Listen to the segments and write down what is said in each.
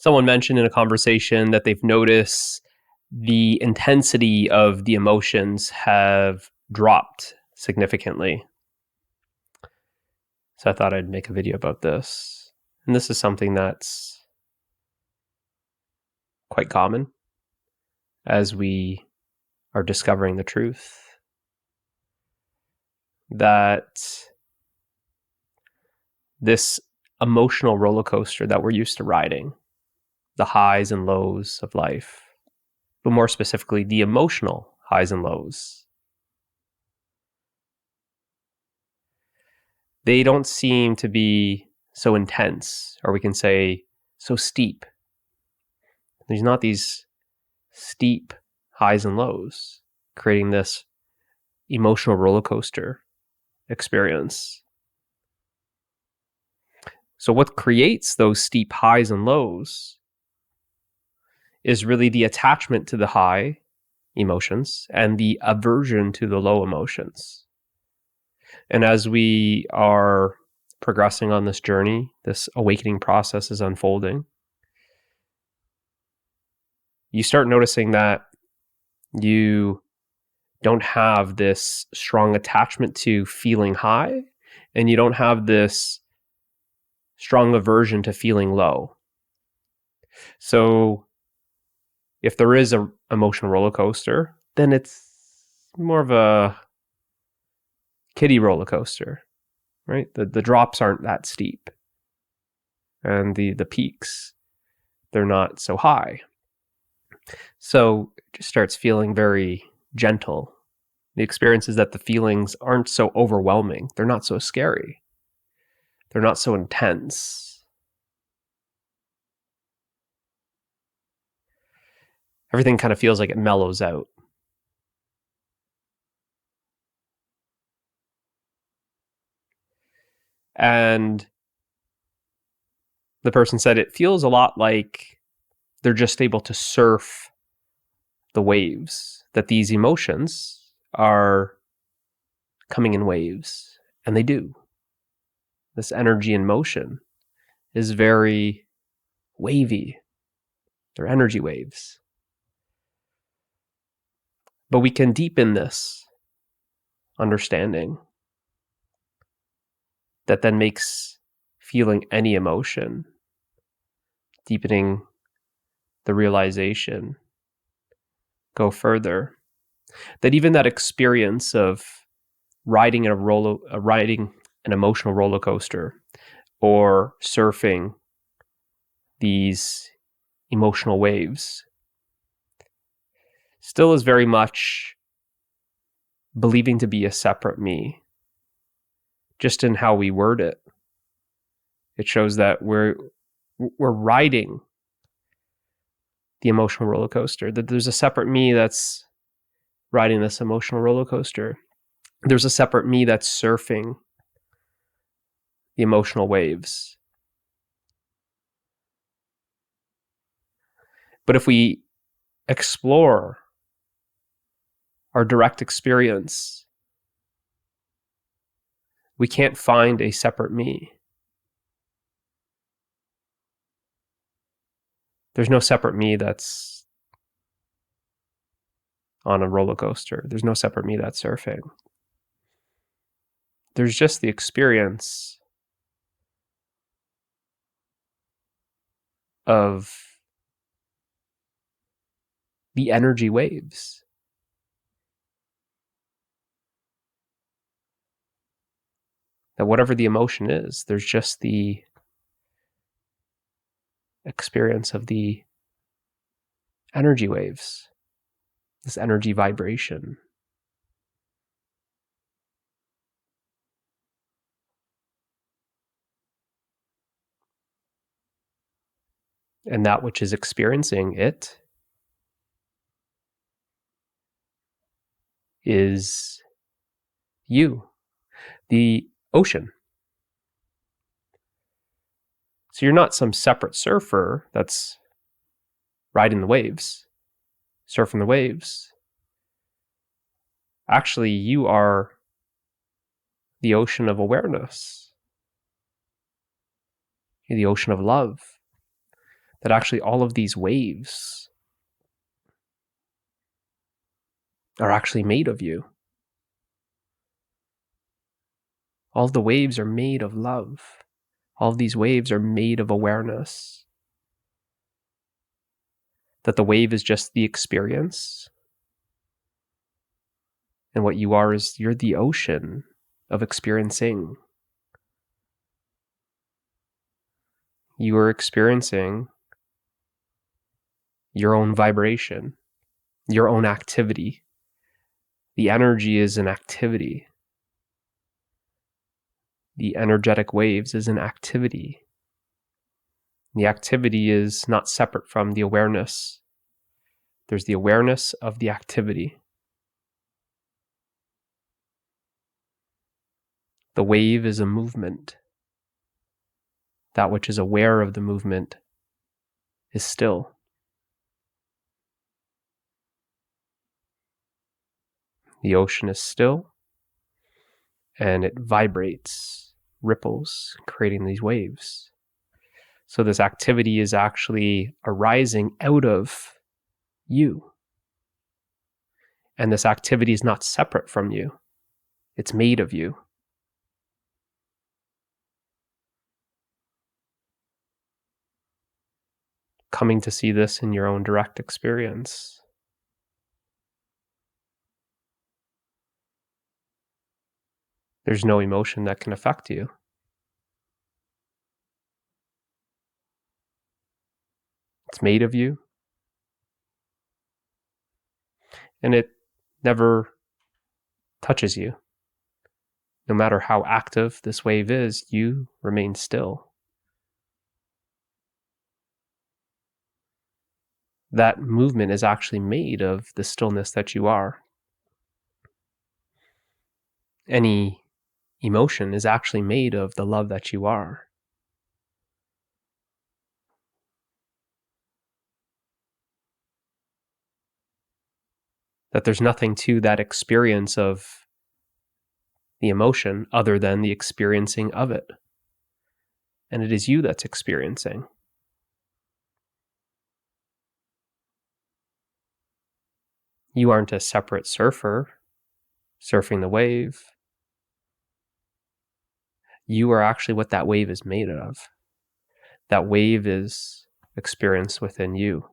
Someone mentioned in a conversation that they've noticed the intensity of the emotions have dropped significantly. So I thought I'd make a video about this. And this is something that's quite common as we are discovering the truth. That this emotional roller coaster that we're used to riding, the highs and lows of life, but more specifically, the emotional highs and lows, they don't seem to be so intense, or we can say so steep. There's not these steep highs and lows, creating this emotional roller coaster experience. So what creates those steep highs and lows is really the attachment to the high emotions and the aversion to the low emotions. And as we are progressing on this journey, this awakening process is unfolding, you start noticing that you don't have this strong attachment to feeling high, and you don't have this strong aversion to feeling low. So if there is an emotional roller coaster, then it's more of a kiddie roller coaster, right? The drops aren't that steep, and the peaks, they're not so high. So it just starts feeling very gentle. The experience is that the feelings aren't so overwhelming. They're not so scary. They're not so intense. Everything kind of feels like it mellows out. And the person said it feels a lot like they're just able to surf the waves, that these emotions are coming in waves, and they do. This energy in motion is very wavy. They're energy waves. But we can deepen this understanding that then makes feeling any emotion, deepening the realization, go further. That even that experience of riding an emotional roller coaster, or surfing these emotional waves, still is very much believing to be a separate me. Just in how we word it, it shows that we're riding the emotional roller coaster, that there's a separate me that's riding this emotional roller coaster. There's a separate me that's surfing the emotional waves. But if we explore our direct experience, we can't find a separate me. There's no separate me that's on a roller coaster. There's no separate me that's surfing. There's just the experience of the energy waves. That whatever the emotion is, there's just the experience of the energy waves, this energy vibration. And that which is experiencing it is you, the ocean. So you're not some separate surfer that's riding the waves, surfing the waves. Actually, you are the ocean of awareness. You're the ocean of love. that actually all of these waves are actually made of you. All of the waves are made of love. All of these waves are made of awareness. That the wave is just the experience. And what you are is you're the ocean of experiencing. You are experiencing your own vibration, your own activity. The energy is an activity. The energetic waves is an activity. The activity is not separate from the awareness. There's the awareness of the activity. The wave is a movement. That which is aware of the movement is still. The ocean is still, and it vibrates, ripples, creating these waves. So this activity is actually arising out of you. And this activity is not separate from you. It's made of you. Coming to see this in your own direct experience. There's no emotion that can affect you. It's made of you. And it never touches you. No matter how active this wave is, you remain still. That movement is actually made of the stillness that you are. Any emotion is actually made of the love that you are. That there's nothing to that experience of the emotion other than the experiencing of it. And it is you that's experiencing. You aren't a separate surfer surfing the wave. You are actually what that wave is made of. That wave is experienced within you.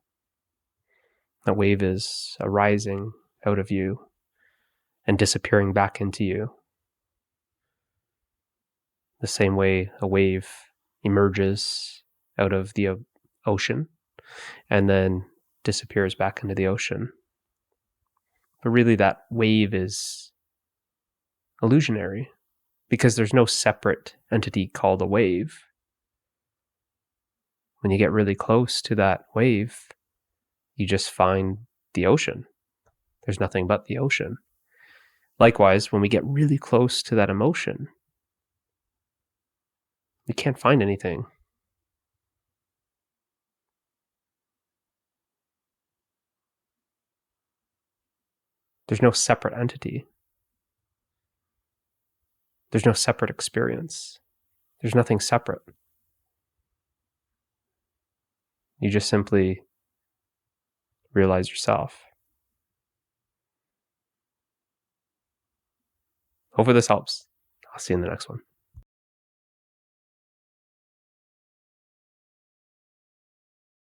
That wave is arising out of you and disappearing back into you. The same way a wave emerges out of the ocean and then disappears back into the ocean. But really that wave is illusionary because there's no separate entity called a wave. When you get really close to that wave, you just find the ocean. There's nothing but the ocean. Likewise, when we get really close to that emotion, we can't find anything. There's no separate entity. There's no separate experience. There's nothing separate. You just simply realize yourself. Hopefully this helps. I'll see you in the next one.